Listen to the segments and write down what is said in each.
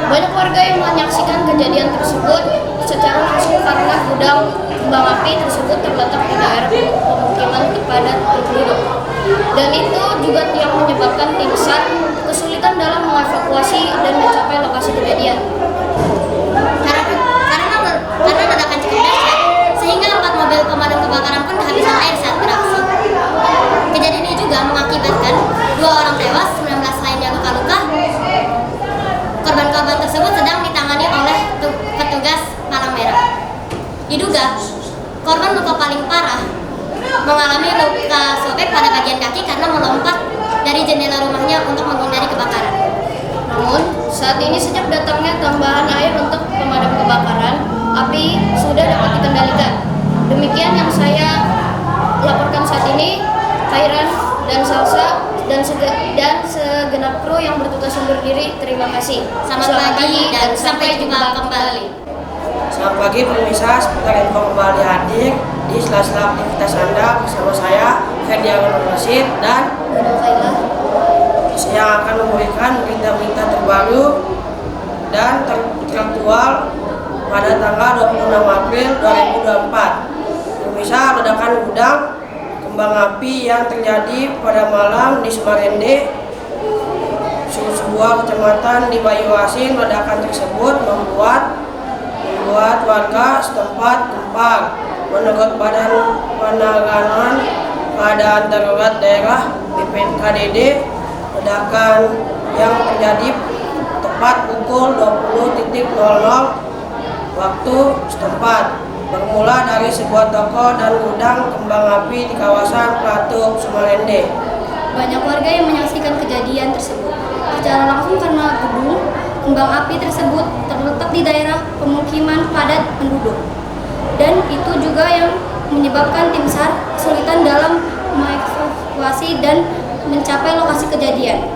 Banyak warga yang menyaksikan kejadian tersebut secara langsung karena gudang kembang api tersebut terletak di daerah pemukiman padat penduduk. Dan itu juga yang menyebabkan tim SAR kesulitan dalam mengevakuasi dan mencapai lokasi kejadian. Karena ledakan cukup dahsyat, sehingga 4 mobil pemadam kebakaran pun kehabisan air saat beraksi. Kejadian ini juga mengakibatkan 2 orang tewas, 19 lainnya luka-luka. Korban-korban tersebut sedang ditangani oleh petugas Palang Merah. Diduga, korban luka paling parah mengalami luka sobek pada bagian kaki karena melompat dari jendela rumahnya untuk menghindari kebakaran. Namun, saat ini sejak datangnya tambahan air untuk pemadam kebakaran, api sudah dapat dikendalikan. Demikian yang saya laporkan saat ini. Khairan dan Salsa dan segenap kru yang bertugas undur diri, terima kasih. Selamat pagi dan sampai jumpa kembali. Selamat pagi pemirsa, sebentar info kembali hadir di sela-sela aktivitas Anda bersama saya Ferdian Rashid dan yang akan memberikan berita-berita terbaru dan teraktual pada tanggal 26 April 2024. Pemirsa, ledakan gudang kembang api yang terjadi pada malam di Sumarende, sebuah kecamatan di Banyuasin. Ledakan tersebut membuat warga setempat gempar. Menurut Badan Penanganan Keadaan Darurat Daerah BPKDD, ledakan yang terjadi tepat pukul 20.00 waktu setempat bermula dari sebuah toko dan gudang kembang api di kawasan Platuk, Sumarende. Banyak warga yang menyaksikan kejadian tersebut secara langsung karena gedung kembang api tersebut terletak di daerah pemukiman padat penduduk. Dan itu juga yang menyebabkan tim SAR kesulitan dalam mengevakuasi dan mencapai lokasi kejadian.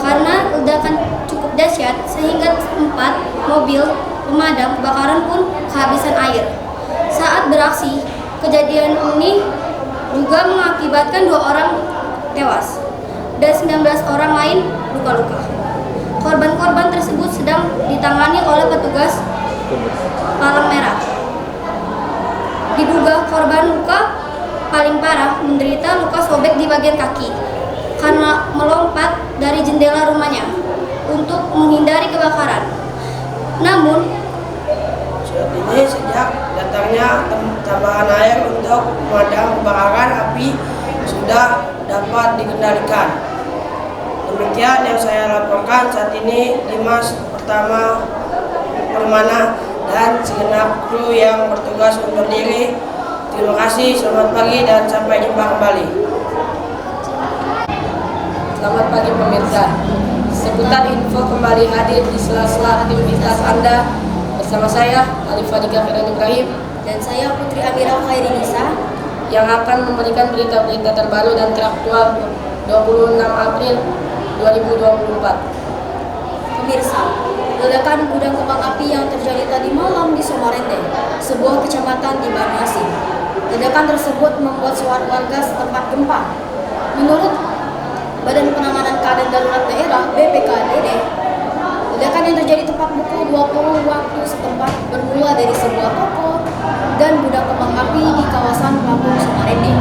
Karena ledakan cukup dahsyat sehingga 4 mobil pemadam kebakaran pun kehabisan air. Saat beraksi, kejadian ini juga mengakibatkan 2 orang tewas dan 19 orang lain luka-luka. Korban-korban tersebut sedang ditangani oleh petugas Palang Merah. Diduga korban luka paling parah menderita luka sobek di bagian kaki karena melompat dari jendela rumahnya untuk menghindari kebakaran. Namun, saat ini sejak datangnya tambahan air untuk pemadam kebakaran, api sudah dapat dikendalikan. Demikian yang saya laporkan saat ini. Dimas Permana dan segenap kru yang bertugas undur diri. Terima kasih, selamat pagi dan sampai jumpa kembali. Selamat pagi pemirsa. Seputar info kembali hadir di sela-sela aktivitas Anda bersama saya Alifadika Ferdian Ibrahim Dan saya Putri Amira Khairinisa yang akan memberikan berita-berita terbaru dan teraktual 26 April 2024. Pemirsa, ledakan gudang kembang api yang terjadi tadi malam di Sumarende, sebuah kecamatan di Banyuasin. Ledakan tersebut membuat warga setempat gempar. Menurut Badan Penanganan Keadaan Darurat Daerah BPKDD, ledakan yang terjadi tepat pukul 20 waktu setempat bermula dari sebuah toko dan gudang kembang api di kawasan Platuk, Sumarende.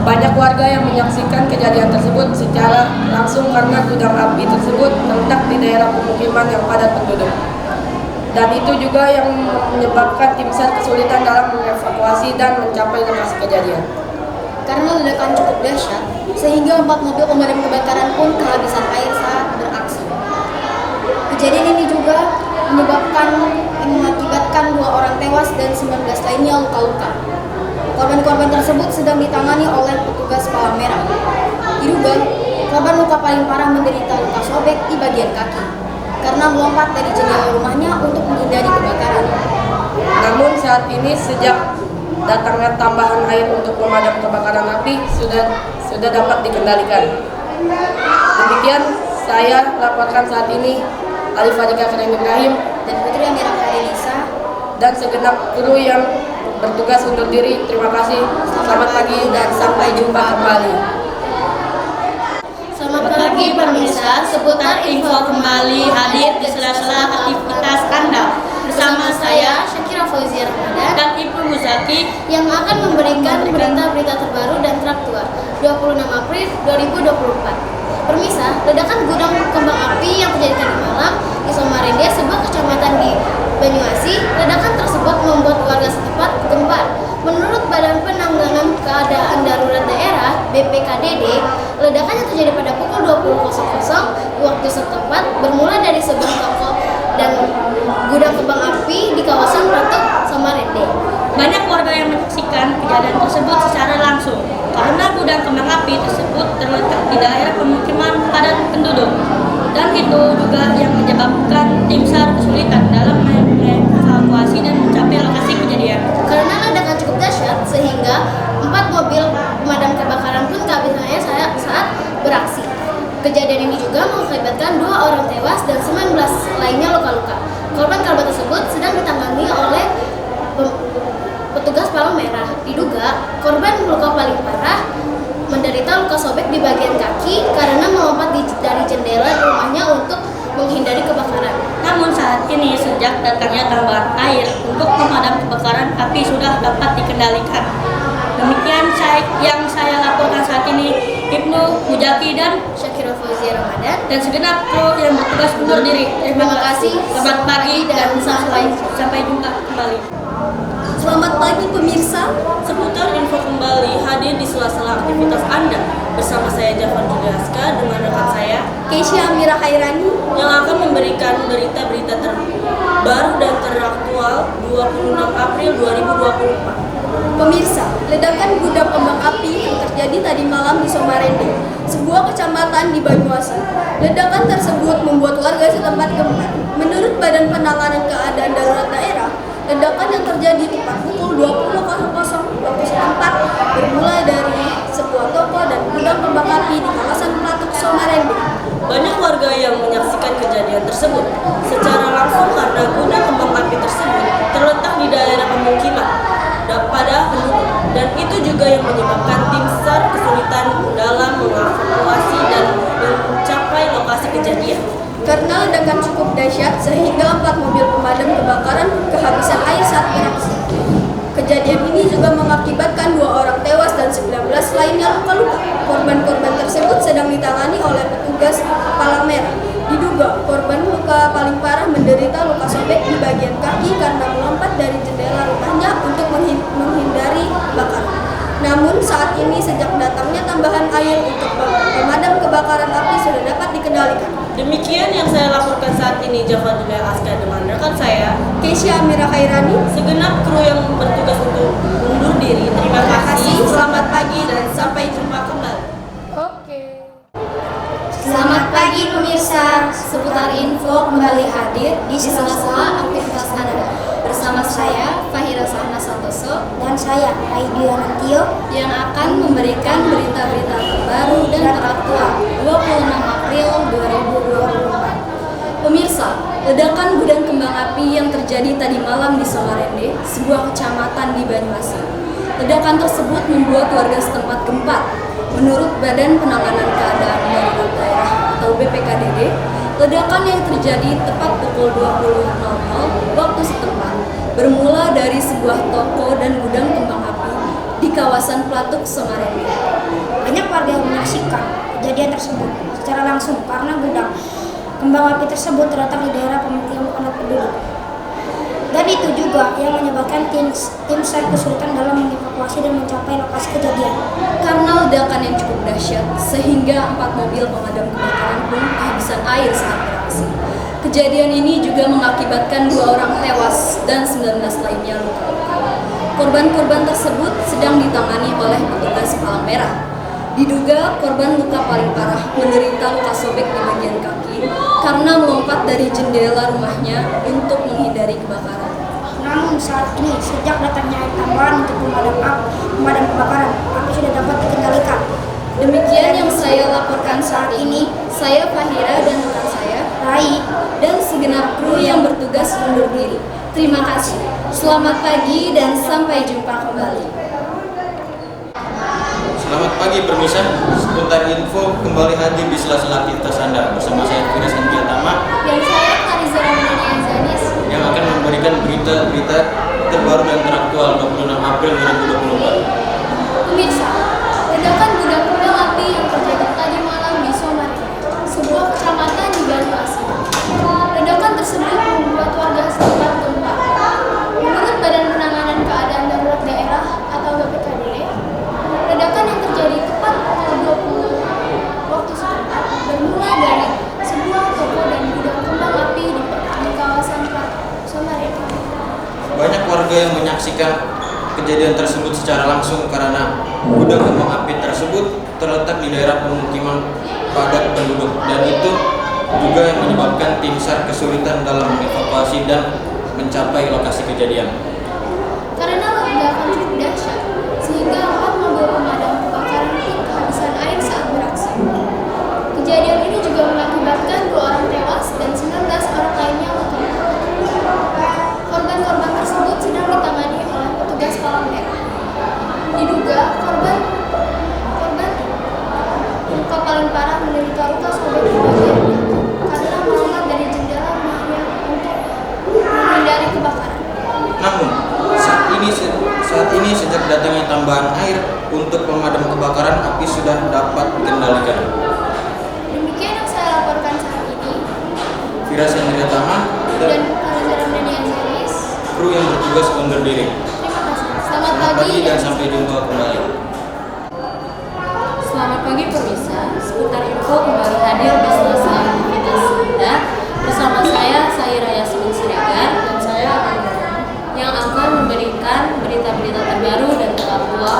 Banyak warga yang menyaksikan kejadian tersebut secara langsung karena gudang api tersebut terletak di daerah pemukiman yang padat penduduk. Dan itu juga yang menyebabkan tim SAR kesulitan dalam mengevakuasi dan mencapai lokasi kejadian. Karena ledakan cukup dahsyat, sehingga 4 mobil pemadam kebakaran pun kehabisan air saat beraksi. Kejadian ini juga mengakibatkan 2 orang tewas dan 19 lainnya luka-luka. Korban-korban tersebut sedang ditangani oleh petugas Palang Merah. Diduga, korban luka paling parah menderita luka sobek di bagian kaki karena melompat dari jendela rumahnya untuk menghindari kebakaran. Namun saat ini sejak datangnya tambahan air untuk pemadam kebakaran api sudah dapat dikendalikan. Demikian saya laporkan saat ini Alifadika Ferdian Ibrahim Dan Putri Amira Khairinisa dan segenap kru yang bertugas undur diri. Terima kasih. Selamat pagi dan sampai jumpa kembali. Selamat pagi pemirsa, seputar info kembali hadir di sela-sela aktivitas Anda. Bersama saya Syakira Fauzia Ramadan, dan Ibnu Muzaki yang akan memberikan berita-berita terbaru dan teraktual 26 April 2024. Permisa, ledakan gudang kembang api yang terjadi tadi malam di Somarende, sebuah kecamatan di Banyuasi. Ledakan tersebut membuat warga setempat gempar. Menurut Badan Penanggulangan Keadaan Darurat Daerah (BPKDD), ledakan yang terjadi pada pukul 20.00 waktu setempat bermula dari sebuah toko dan gudang kembang api di kawasan Pratok, Somarende. Banyak warga yang menyaksikan kejadian tersebut secara langsung karena gudang kembang api tersebut terletak di daerah pemukiman padat penduduk, dan itu juga yang menyebabkan tim SAR kesulitan dalam mengevakuasi dan mencapai lokasi kejadian. Karena ledakan cukup dahsyat sehingga 4 mobil pemadam kebakaran pun kehabisan air saat beraksi. Kejadian ini juga mengakibatkan 2 orang tewas dan 19 lainnya luka-luka. Korban-korban tersebut sedang ditangani oleh petugas Palang Merah. Diduga korban luka paling parah menderita luka sobek di bagian kaki karena melompat dari jendela rumahnya untuk menghindari kebakaran. Namun saat ini sejak datangnya tambahan air untuk memadam kebakaran, api sudah dapat dikendalikan. Demikian yang saya laporkan saat ini, Ibnu Muzaki dan Syakira Fauzia Ramadan, dan segenap kru yang bertugas undur diri. Terima kasih. Selamat pagi dan sampai jumpa kembali. Selamat pagi pemirsa. Seputar info kembali hadir di sela-sela aktivitas Anda. Bersama saya Jafar Juliaska dengan rekan saya Keisha Amira Khairani yang akan memberikan berita-berita terbaru dan teraktual 26 April 2024. Pemirsa, ledakan gudang kembang api yang terjadi tadi malam di Somarende, sebuah kecamatan di Banyuasi. Ledakan tersebut membuat warga setempat gempar. Menurut Badan Penanganan Keadaan Darurat Daerah, ledakan yang terjadi tepat pukul 20.00 waktu setempat bermula dari sebuah toko dan gudang kembang api di kawasan Pratok, Somarende. Banyak warga yang menyaksikan kejadian tersebut secara langsung karena gudang kembang api tersebut terletak di daerah pemukiman pada penduduk, dan itu juga yang menyebabkan tim SAR kesulitan dalam mengevakuasi dan mencapai lokasi kejadian. Karena ledakan cukup dahsyat sehingga 4 mobil pemadam kebakaran kehabisan air saat beraksi. Kejadian ini juga mengakibatkan 2 orang tewas dan 19 lainnya luka-luka. Korban-korban tersebut sedang ditangani oleh petugas Palang Merah. Diduga korban luka paling parah menderita luka sobek di bagian kaki karena melompat dari jendela rumahnya untuk menghindari kebakaran. Namun saat ini sejak datangnya tambahan air untuk pemadam kebakaran api sudah dapat dikendalikan. Demikian yang saya laporkan saat ini, Jafar Juliaska dengan rekan saya Keisha Amira Khairani. Segenap kru yang bertugas untuk undur diri. Terima kasih. Selamat pagi dan sampai jumpa kembali. Selamat pagi pemirsa, seputar info kembali hadir di sela-sela aktivitas Anda. Bersama saya Fahira Sahna Santoso Dan saya Aidia Nantio yang akan memberikan berita-berita terbaru dan teraktual 26 April 2024. Pemirsa, ledakan gudang kembang api yang terjadi tadi malam di Somarende, sebuah kecamatan di Banyuasi. Ledakan tersebut membuat warga setempat gempar. Menurut Badan Penanganan Keadaan Darurat Daerah atau BPKDD, ledakan yang terjadi tepat pukul 20.00 waktu setempat bermula dari sebuah toko dan gudang kembang api di kawasan Pratok, Somarende. Banyak warga yang menyaksikan kejadian tersebut secara langsung karena gudang kembang api tersebut terletak di daerah pemukiman padat penduduk. Dan itu juga yang menyebabkan tim SAR kesulitan dalam mengevakuasi dan mencapai lokasi kejadian. Karena ledakan yang cukup dahsyat, sehingga 4 mobil pemadam kebakaran pun kehabisan air saat beraksi. Kejadian ini juga mengakibatkan 2 orang tewas dan 19 lainnya luka-luka. Korban-korban tersebut sedang ditangani oleh petugas Palang Merah. Diduga korban luka paling parah menderita luka sobek di bagian kaki karena melompat dari jendela rumahnya untuk menghindari kebakaran. Namun saat ini sejak datangnya air tambahan untuk pemadam kebakaran, api sudah dapat dikendalikan. Demikian yang saya laporkan saat ini. Saya Fahira dan rekan saya Rai. dan segenap kru yang bertugas undur diri. Terima kasih. Selamat pagi dan sampai jumpa kembali. Selamat pagi permisa, seputar info kembali hadir di sela-sela aktivitas Anda bersama saya Firas Antiatama Dan saya Karizal berita terbaru dan teraktual 26 April 2024. Pemirsa, ledakan gudang kembang api yang terjadi tadi malam di Somarende, sebuah kecamatan di Banyuasin. Ledakan tersebut membuat warga setempat gempar. Menurut Badan Penanganan Keadaan Darurat Daerah atau BPKD, ledakan yang terjadi tepat pukul 20 waktu setempat bermula dari sebuah toko dan gudang kembang api di kawasan Somarende. Banyak warga yang menyaksikan kejadian tersebut secara langsung karena gudang kembang api tersebut terletak di daerah pemukiman padat penduduk, dan itu juga yang menyebabkan tim SAR kesulitan dalam mengevakuasi dan mencapai lokasi kejadian. Karena ledakan cukup dahsyat, sehingga 4 mobil pemadam kebakaran pun kehabisan air saat beraksi. Kejadian ini juga mengakibatkan 2 orang tewas dan 19 orang lainnya luka. Korban-korban tersebut sedang ditangani oleh petugas Palang Merah. Diduga korban luka paling parah menderita luka sobek di bagian kaki karena melompat dari jendela rumahnya untuk menghindari kebakaran. Namun, saat ini sejak datangnya tambahan air untuk pemadam kebakaran, api sudah dapat dikendalikan. Demikian yang saya laporkan saat ini. Firas Hendria Tama Dan Alexander Daniel, kru yang bertugas undur diri. terima kasih. Selamat Selamat pagi pagi dan sampai jumpa kembali. Selamat pagi pemirsa, seputar info kembali hadir di Selasa Aktivitas Anda bersama saya Saira Yasmin Siregar dan saya yang akan memberikan berita-berita terbaru dan teraktual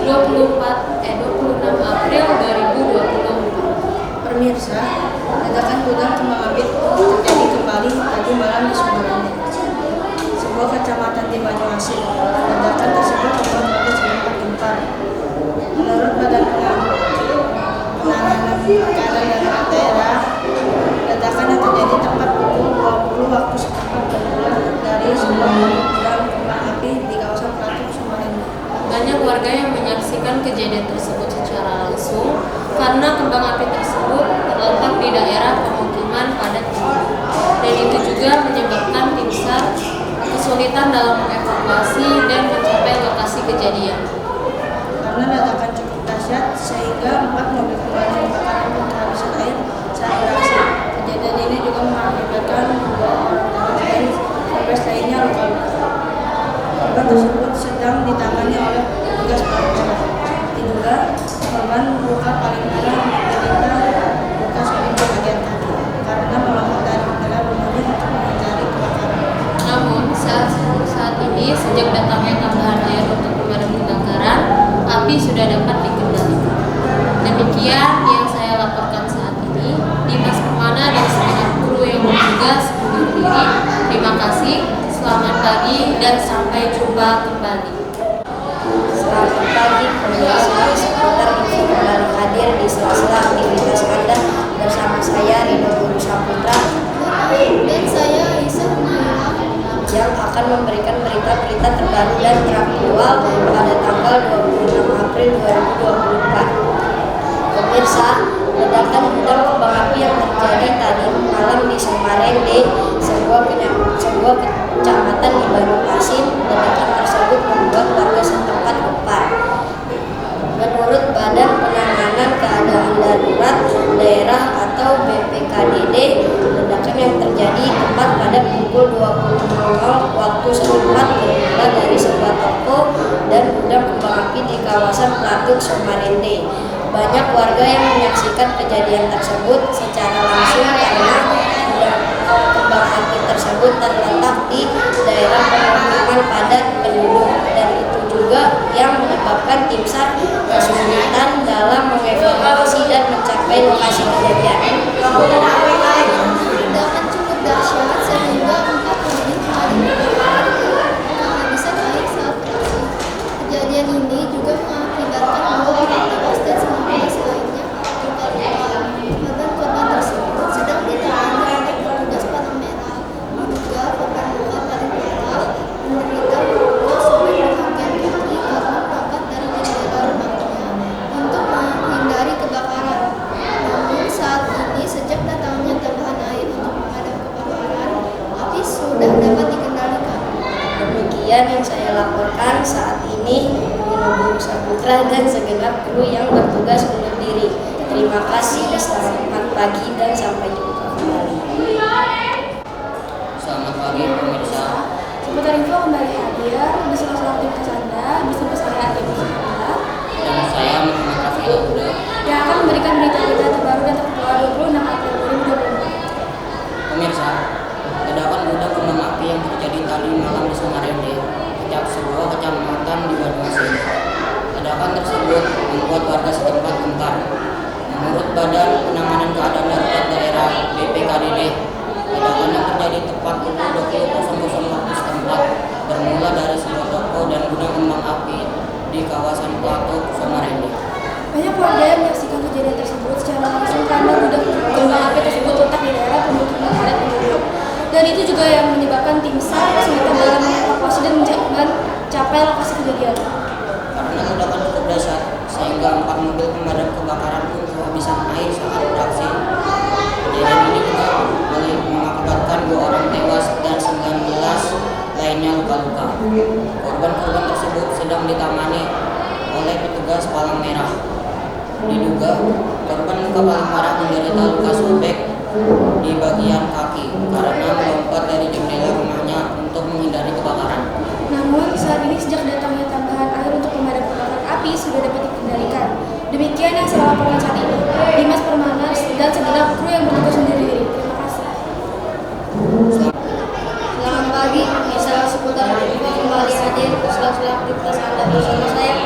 26 April 2024. Pemirsa, ledakan gudang kembang api terjadi kembali tadi malam di Somarende, sebuah kecamatan di Banyuasin. Ledakan tersebut membuat warga setempat gempar. Menurut Badan Penanganan Keadaan Darurat Daerah, ledakan yang terjadi tepat pukul 20 waktu setempat bermula dari sebuah gudang kembang api di kawasan Platuk, Somarende. Banyak warga yang menyaksikan kejadian tersebut secara langsung karena kembang api tersebut terletak di daerah pemukiman padat penduduk, dan itu juga menyebabkan tim SAR kesulitan dalam mengevakuasi dan mencapai lokasi kejadian. Karena ledakan cukup dahsyat sehingga 4 mobil pemadam kebakaran pun kehabisan air saat beraksi. Kejadian ini juga mengakibatkan 2 orang tewas dan 11 lainnya luka-luka. Korban tersebut sedang ditangani oleh petugas Palang Merah. Diduga korban luka paling parah menderita luka sobek di bagian kaki karena melompat dari jendela rumahnya untuk menghindari kebakaran. Namun saat ini sejak datangnya tambahan air untuk pemadam kebakaran, api sudah dapat dikendalikan. Demikian yang saya laporkan saat ini. Dimas Permana dan segenap kru yang bertugas undur diri. Terima kasih. Selamat pagi dan sampai jumpa kembali. Selamat pagi pemirsa, seputar info kembali hadir di sela-sela aktivitas Anda bersama saya Rino Guru Saputra dan saya Isa yang akan memberikan berita-berita terbaru dan teraktual pada tanggal 26 April 2024. Pemirsa, ledakan gudang kembang api yang terjadi tadi malam di Somarende, sebuah kecamatan di Banyuasin, ledakan tersebut membuat warga setempat gempar. Menurut Badan Penanganan Keadaan Darurat Daerah atau BPKD, ledakan yang terjadi tepat pada pukul 20.00 waktu setempat bermula dari sebuah toko dan gudang kembang api di kawasan Platuk, Somarende. Banyak warga yang menyaksikan kejadian tersebut secara langsung karena gudang kembang api tersebut terletak di daerah pemukiman padat penduduk, dan itu juga yang menyebabkan tim SAR kesulitan dalam mengevakuasi dan mencapai lokasi kejadian. ledakan cukup dahsyat sehingga 4 mobil pemadam kebakaran kehabisan air saat beraksi. Kejadian ini juga mengakibatkan 2 orang tewas dan 19 lainnya luka-luka. Korban-korban tersebut sedang ditangani Demikian yang saya laporkan saat ini. Ibu Saputra dan segenap kru yang bertugas undur diri. Terima kasih, selamat pagi dan sampai jumpa kembali. Selamat pagi pemirsa. Seputar info kembali hadir di salah aktivitas Anda bersama saya Adi Musyawarah Dan saya Muhammad Rafiul Huda. yang akan memberikan berita-berita terbaru dan terbaru 26 April 2024. Pemirsa, ledakan gudang kembang api yang terjadi tadi malam di Samarinda, sebuah kecamatan di Banyuasin. Ledakan tersebut membuat warga setempat gentar. Menurut Badan Penanganan Keadaan Darurat Daerah BPKDD, ledakan yang terjadi tepat pukul 20.00 waktu setempat bermula dari sebuah toko dan gudang kembang api di kawasan Plato, Samarinda. Banyak warga yang menyaksikan kejadian tersebut secara langsung karena gudang kembang api tersebut terletak di daerah pemukiman padat penduduk. Dan itu juga yang menyebabkan tim SAR kesulitan dalam mengevakuasi dan mencapai lokasi kejadian. Karena ledakan cukup dahsyat, sehingga 4 mobil pemadam kebakaran pun kehabisan air saat beraksi. Kejadian ini juga mengakibatkan 2 orang tewas dan 19 lainnya luka-luka. Korban-korban tersebut sedang ditangani oleh petugas Palang Merah. Diduga korban luka paling parah menderita luka sobek di bagian kaki karena melompat dari jendela rumahnya untuk menghindari kebakaran. Namun saat ini sejak datangnya tambahan air untuk pemadam kebakaran api sudah dapat dikendalikan. Demikian yang saya laporkan saat ini. Dimas Permanas dan segenap kru yang bertugas undur diri. Terima kasih. Selamat pagi, misalnya seputar info kembali hadir ke sela-sela aktivitas Anda bersama saya.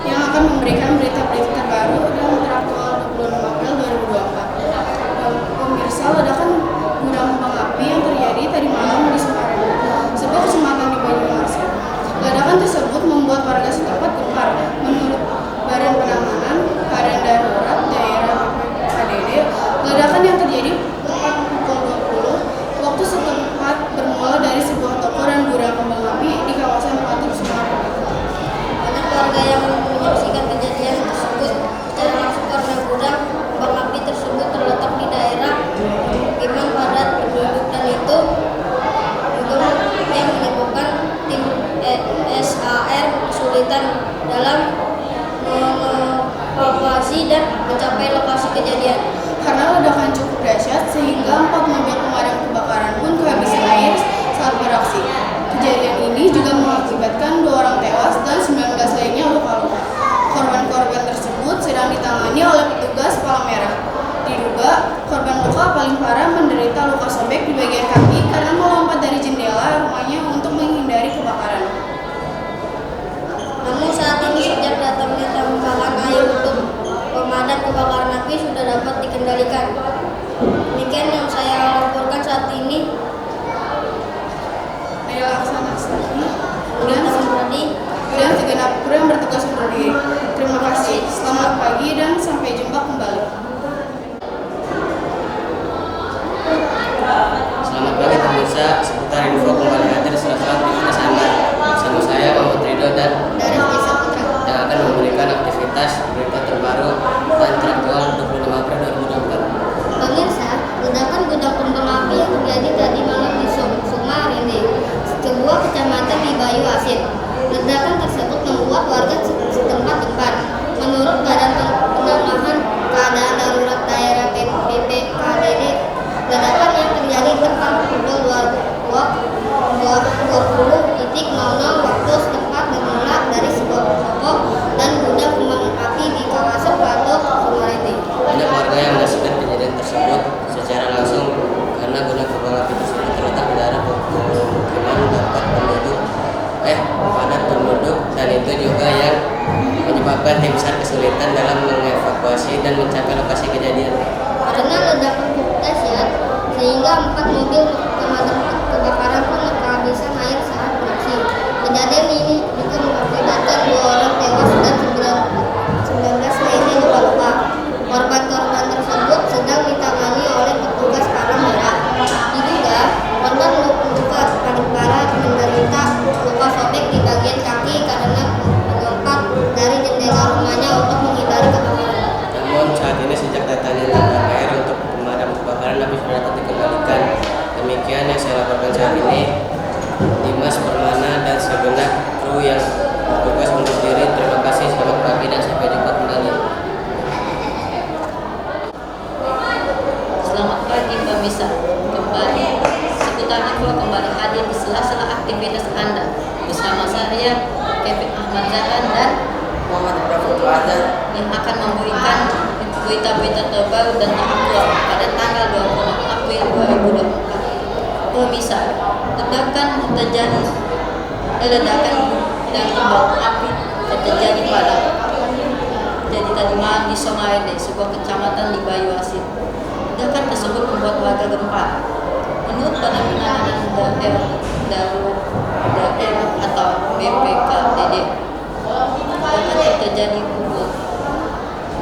Yang akan memberikan berita-berita terbaru dan teraktual 26 April 2024. Pemirsa, ledakan gudang kembang api yang terjadi tadi malam di Samarinda, sebuah kecamatan di Banyuasin. Ledakan tersebut membuat warga setempat gempar. Menurut Badan Penanganan Keadaan Darurat Daerah BPKDD, ledakan yang terjadi tepat pukul 20 waktu setempat bermula dari sebuah toko dan gudang kembang api di kawasan Plato, Samarinda. Banyak warga yang menyaksikan kejadian tersebut secara langsung karena gudang kembang api tersebut terletak di daerah pemukiman padat penduduk dan itu juga yang menyebabkan tim SAR kesulitan dalam mengevakuasi dan mencapai lokasi kejadian. Karena ledakan cukup dahsyat sehingga 4 mobil pemadam kebakaran pun kehabisan air saat beraksi. Kejadian ini juga mengakibatkan 2 orang tewas dan 19 lainnya luka-luka. Korban-korban tersebut sedang ditangani oleh petugas Palang Merah. Diduga korban luka paling parah menderita luka sobek di bagian kaki karena melompat dari jendela rumahnya untuk menghindari kebakaran. Namun saat ini sejak datangnya tambahan air untuk pemadam kebakaran api sudah dapat dikendalikan. Demikian yang saya laporkan saat ini. Dan segenap kru yang bertugas undur diri. Terima kasih, selamat pagi dan sampai jumpa kembali. Selamat pagi pemirsa, seputar info kembali hadir sela-sela aktivitas Anda bersama saya Muhammad Ridho dan Dari Saputra. yang akan memberikan aktivitas berita terbaru dan teraktual 26 April 2024. Pemirsa, ledakan gudang kembang api yang terjadi tadi malam di Samarinda, sebuah kecamatan di Banyuasin. Ledakan tersebut membuat warga setempat gempar. Menurut Badan Penanganan Keadaan Darurat Daerah BPKDD, ledakan yang terjadi tepat pukul 20.00 waktu setempat bermula dari sebuah toko dan gudang kembang api di kawasan Plato, Samarinda. Banyak warga yang menyaksikan kejadian tersebut secara langsung karena gudang kembang api tersebut terletak di daerah pemukiman padat penduduk dan itu juga yang menyebabkan tim SAR kesulitan dalam mengevakuasi dan mencapai lokasi kejadian. Karena ledakan cukup dahsyat sehingga 4 mobil pemadam kebakaran pun kehabisan air saat beraksi. Kejadian ini juga mengakibatkan 2 orang tewas dan 19 lainnya luka-luka. Korban-korban tersebut sedang ditangani oleh petugas Palang Merah. Diduga korban luka paling parah menderita luka sobek di bagian kaki karena melompat dari jendela rumahnya untuk menghindari kebakaran. Namun saat ini sejak datangnya pemirsa, kembali seputar info kembali hadir di sela-sela aktivitas Anda bersama saya Kevin Ahmad Zahran dan Muhammad Rafiqul Azhar yang akan memberikan berita-berita terbaru dan teraktual pada tanggal 26 April 2024. Pemirsa, ledakan dan kembang api terjadi tadi malam di Somarende, sebuah kecamatan di Banyuasin. Ledakan tersebut membuat warga gempar. Menurut Badan Penanganan Daerah atau BPKD, ledakan terjadi pukul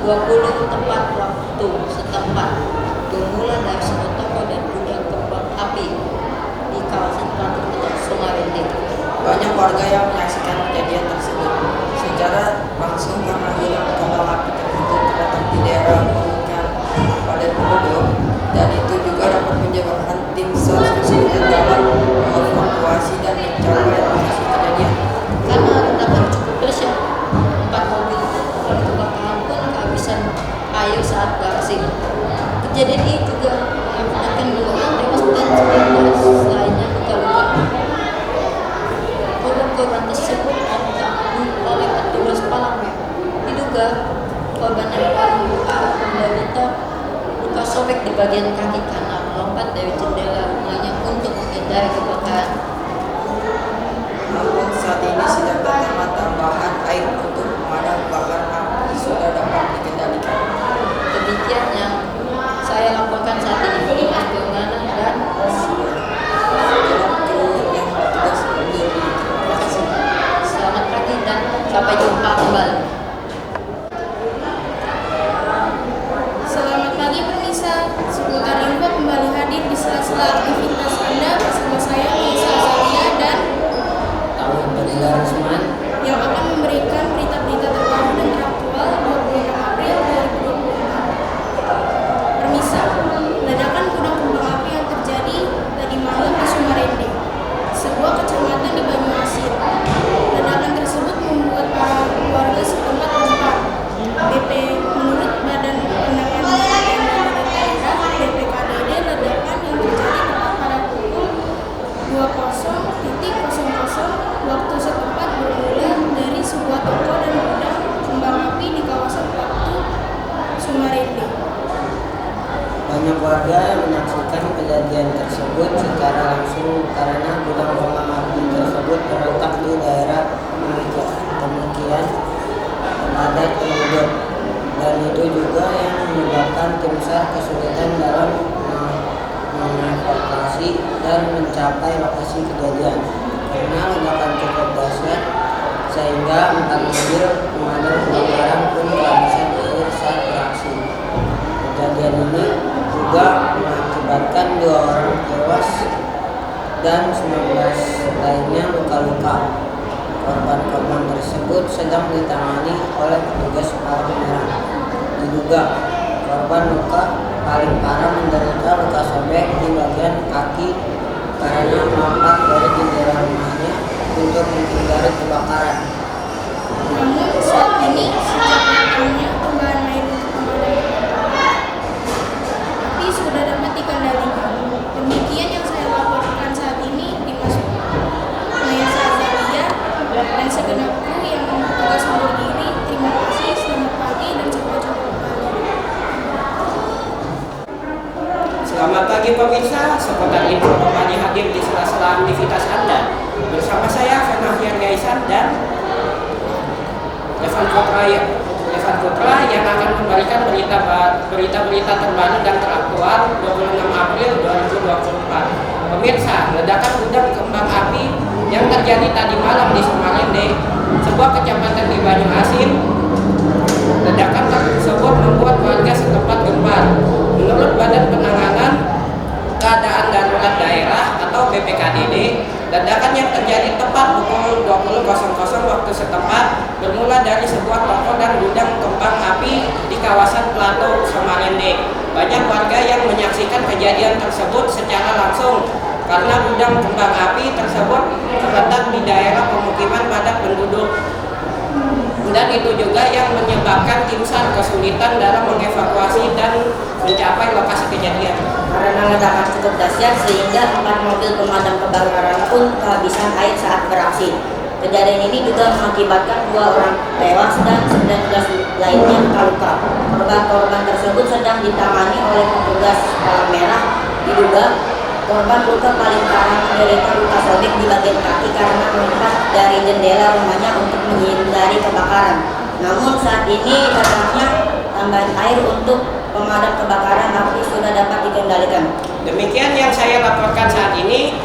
20 tepat waktu setempat, bermula dari sebuah toko dan gudang kembang api di kawasan Klaten, Somarende. banyak warga yang menyaksikan kejadian tersebut secara langsung karena gudang kembang api tersebut terletak di daerah pemukiman padat penduduk, dan itu juga dapat menyebabkan tim SAR kesulitan dalam mengevakuasi dan mencapai lokasi kejadian. Karena ledakan cukup dahsyat, 4 mobil pemadam kebakaran pun kehabisan air saat beraksi. Kejadian ini juga mengakibatkan 2 orang tewas dan 19 lainnya luka-luka. Korban tersebut ditangani oleh petugas Palang. Diduga korban yang paling menderita luka sobek di bagian kaki karena melompat dari jendela rumahnya untuk menghindari kebakaran. Namun saat ini senjata tambahan air untuk pemadam kebakaran api sudah dapat dikendalikan. Demikian yang saya laporkan saat ini. Dimas Bernana dan Yang bertugas untuk terima kasih. Selamat pagi dan sampai jumpa kembali. Selamat pagi pemirsa, seputar info kembali hadir di sela-sela aktivitas Anda bersama saya Nisa Azalia dan Tahun Fadila Rusman yang akan memberikan berita-berita terbaru dan teraktual 26 April 2024. Permisa, ledakan gudang kembang api yang terjadi tadi malam di Somarende, sebuah kecamatan di Banyuasin. Ledakan tersebut membuat para warga setempat gempar. Menurut Badan Penanganan Daerah BPKD, ledakan yang terjadi tepat pada pukul 20.00 waktu setempat bermula dari sebuah toko dan gudang kembang api di kawasan Klaten, Somarende. banyak warga yang menyaksikan kejadian tersebut secara langsung karena gudang kembang api tersebut terletak di daerah pemukiman padat penduduk, dan itu juga yang menyebabkan tim SAR kesulitan dalam mengevakuasi dan mencapai lokasi kejadian karena ledakan cukup dahsyat sehingga 4 mobil pemadam kebakaran pun kehabisan air saat beraksi. Kejadian ini juga mengakibatkan 2 orang tewas dan 19 lainnya luka-luka. Korban-korban tersebut sedang ditangani oleh petugas Palang Merah. Diduga korban luka paling parah menderita luka sobek di bagian kaki karena melompat dari jendela rumahnya untuk menghindari kebakaran. Namun saat ini sejak datangnya tambahan air untuk pemadam kebakaran, api sudah dapat dikendalikan. Demikian yang saya laporkan saat ini. Dimas Azalia dan segenap kru yang bertugas undur diri. Terima kasih, selamat pagi dan sampai jumpa kembali. Selamat pagi pemirsa, seputar info kembali hadir di sela-sela aktivitas Anda bersama saya Fenahyan Gaisan dan Levan Putra yang akan memberikan berita-berita terbaru dan teraktual 26 April 2024. Pemirsa, ledakan gudang kembang api yang terjadi tadi malam di Somarende, sebuah kecamatan di Banyuasin. Ledakan tersebut membuat warga setempat gempar. Menurut Badan Penanganan Keadaan Darurat Daerah atau BPKD, ledakan yang terjadi tepat pukul 20.00 waktu setempat bermula dari sebuah toko dan gudang kembang api di kawasan Klaten, Somarende. Banyak warga yang menyaksikan kejadian tersebut secara langsung karena gudang kembang api tersebut terletak di daerah pemukiman padat penduduk, dan itu juga yang menyebabkan tim SAR kesulitan dalam mengevakuasi dan mencapai lokasi kejadian. karena ledakan cukup dahsyat sehingga 4 mobil pemadam kebakaran pun kehabisan air saat beraksi. Kejadian ini juga mengakibatkan 2 orang tewas dan 19 lainnya luka-luka. Korban-korban tersebut sedang ditangani oleh petugas Palang Merah. Diduga korban luka paling parah menderita luka sobek di bagian kaki karena melompat dari jendela rumahnya untuk menghindari kebakaran. Namun saat ini katanya tambahan air untuk pemadam kebakaran api sudah dapat dikendalikan. Demikian yang saya laporkan saat ini.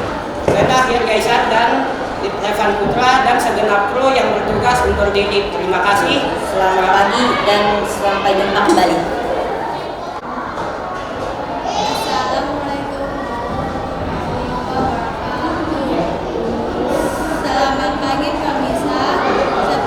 Saya Hirgaisar dan Evan Putra dan segenap kru yang bertugas undur diri. Terima kasih. Selamat pagi dan sampai jumpa kembali. Assalamualaikum warahmatullahi wabarakatuh. Selamat pagi pemirsa. Seputar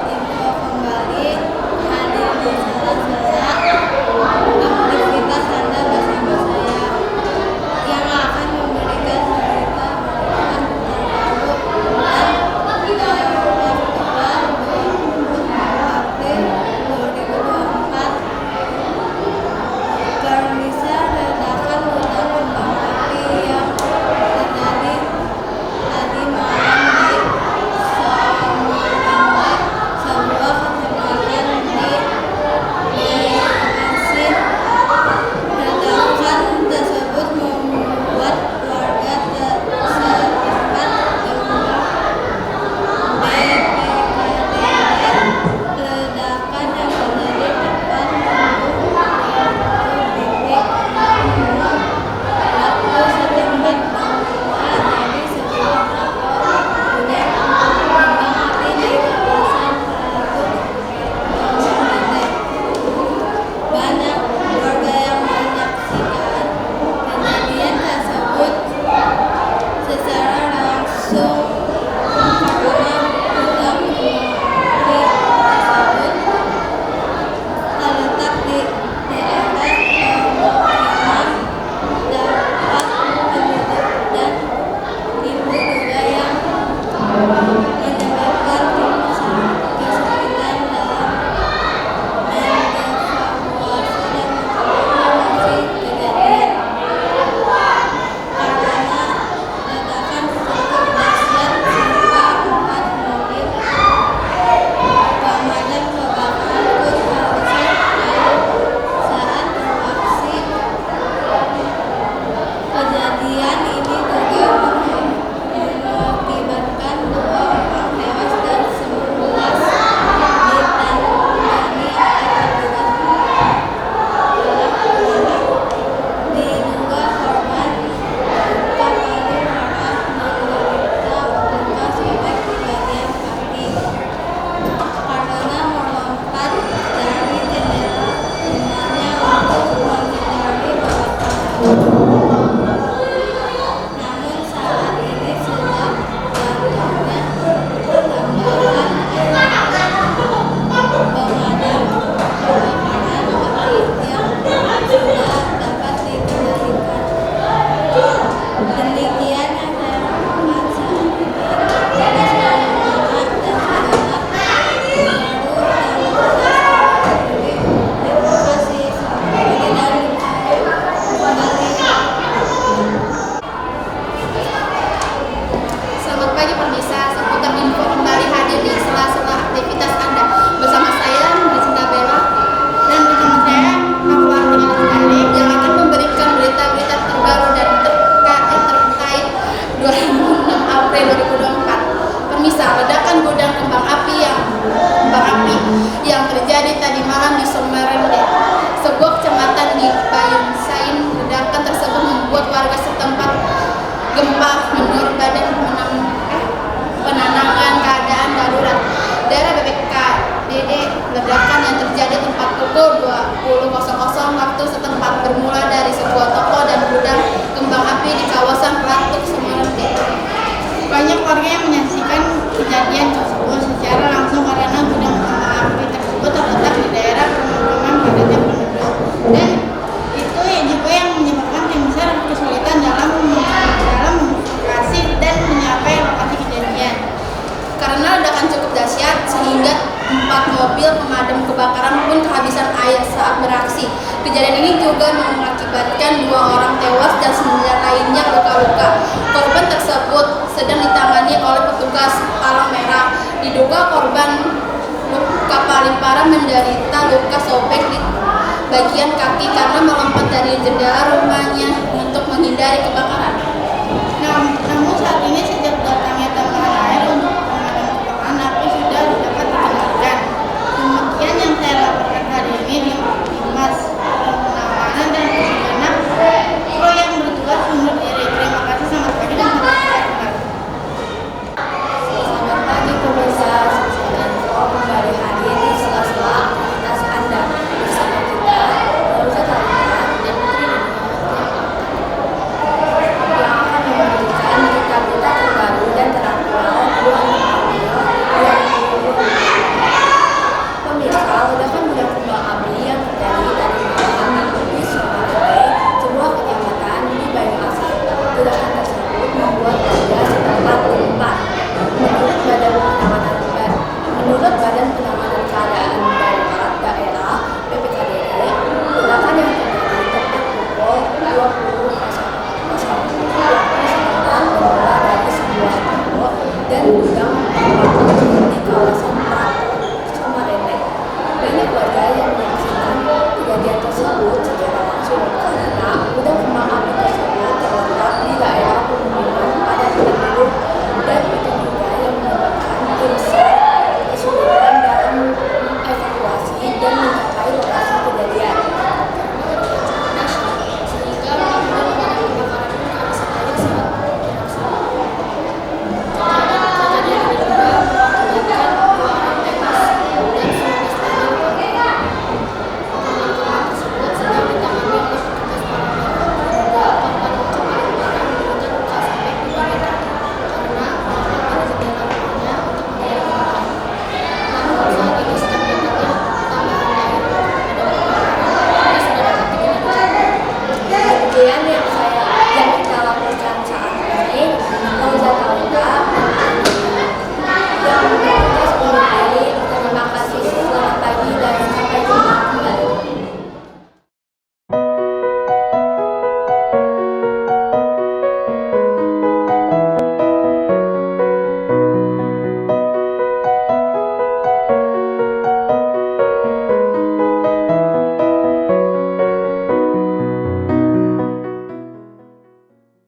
info kembali hadir di sela-sela aktivitas Anda bersama saya yang akan memberikan berita terbaru dan terbaru 20 April 2024. Permisa ledakan gudang kembang api yang terjadi tadi malam di Samarinda, sebuah kecamatan di Bekasi. Ledakan tersebut membuat warga setempat gempa BPKTD. Ledakan yang terjadi tepat pukul 20.00 waktu setempat bermula dari sebuah toko gudang kembang api di kawasan Palatuk, Banyuwangi. Banyak warga yang menyaksikan kejadian tersebut secara langsung karena gudang kembang api tersebut terletak di daerah pemukiman dapat penduduk dan ibu juga yang menyebabkan kesulitan dalam mengevakuasi dan mengevakuasi kejadian karena ledakan cukup dahsyat sehingga 4 mobil pemadam kebakaran pun kehabisan air saat beraksi. Kejadian ini juga mengakibatkan 2 orang tewas dan 11 ditangani oleh petugas Palang Merah. Diduga korban luka paling parah menderita luka sobek di bagian kaki karena melompat dari jendela rumahnya untuk menghindari kebakaran. Namun saat ini sedang dilakukannya tambahan air pemadam kebakaran api yang sudah dapat dikendalikan. Demikian yang saya lakukan saat ini. Terima kasih. Selamat pagi pemirsa, seputar info kembali hadir di sela-sela aktivitas Anda bersama saya Cinta Bella dan bersama saya Akbar dengan sekali yang akan memberikan berita-berita terbaru dan terkait 26 April 2024. Pemirsa, ledakan gudang kembang api yang terjadi tadi malam di Samarinda, sebuah kecamatan di Bayunsain. Ledakan tersebut membuat warga setempat gempa menurut Badan Penanganan Keadaan Darurat Daerah BPKTD. Ledakan yang terjadi tepat pukul 20.00 waktu setempat bermula dari sebuah toko dan gudang kembang api di kawasan Palatuk, Samarinda. Banyak warga yang menyaksikan kejadian tersebut secara langsung karena gudang kembang api tersebut terletak di daerah pemukiman padatnya penduduk, dan itu juga yang menyebabkan tim SAR kesulitan dalam mengevakuasi dan mencapai lokasi kejadian karena ledakan cukup dahsyat sehingga 4 mobil pemadam kebakaran pun kehabisan air saat beraksi. Kejadian ini juga mengakibatkan 2 orang tewas Diduga korban luka paling parah menderita luka sobek di bagian kaki karena melompat dari jendela rumahnya untuk menghindari kebakaran. Namun saat ini sejak datangnya tambahan air untuk pemadam kebakaran, api sudah dapat dikendalikan. Demikian yang saya laporkan hari ini di Mas Penanganan dan Segenap kru yang bertugas undur diri. Terima kasih, selamat pagi dan sampai jumpa. Selamat pagi pemirsa, saya Info kembali hadir di sela-sela aktivitas Anda bersama kita, Rosa Talita dan Putri yang akan memberikan berita-berita terbaru dan teraktual bulan April 2020. Pemirsa, ledakan gudang kembang api yang terjadi tadi malam di Somarende, sebuah kecamatan di Banyuasin. Ledakan tersebut membuat warga setempat gempa. Menurut Badan Penanganan Keadaan Darurat Daerah (BPKDD), ledakan yang terjadi tepat pukul 20.00 waktu setempat bermula dari sebuah toko dan gudang di kawasan Prato, Somarende. Banyak warga yang menyaksikan kejadian tersebut secara langsung karena gudang kembang api tersebut terletak di daerah pemukiman padat penduduk dan itu juga yang menyebabkan tim SAR kesulitan dalam mengevakuasi dan mencapai lokasi kejadian. Sehingga pemadam kebakaran pun harus saja sangat dilaksanakan. Kejadian ini juga mengakibatkan 2 orang tewas dan 19 lainnya luka. Korban tersebut sedang ditangani oleh petugas Paramiliter. Diduga korban luka paling parah menderita luka sobek di bagian kaki karena melompat dari jendela rumahnya untuk menghindari kebakaran. Namun saat ini sedang datangnya tambahan air untuk pemadam kebakaran, api sudah dapat dikendalikan. Demikian yang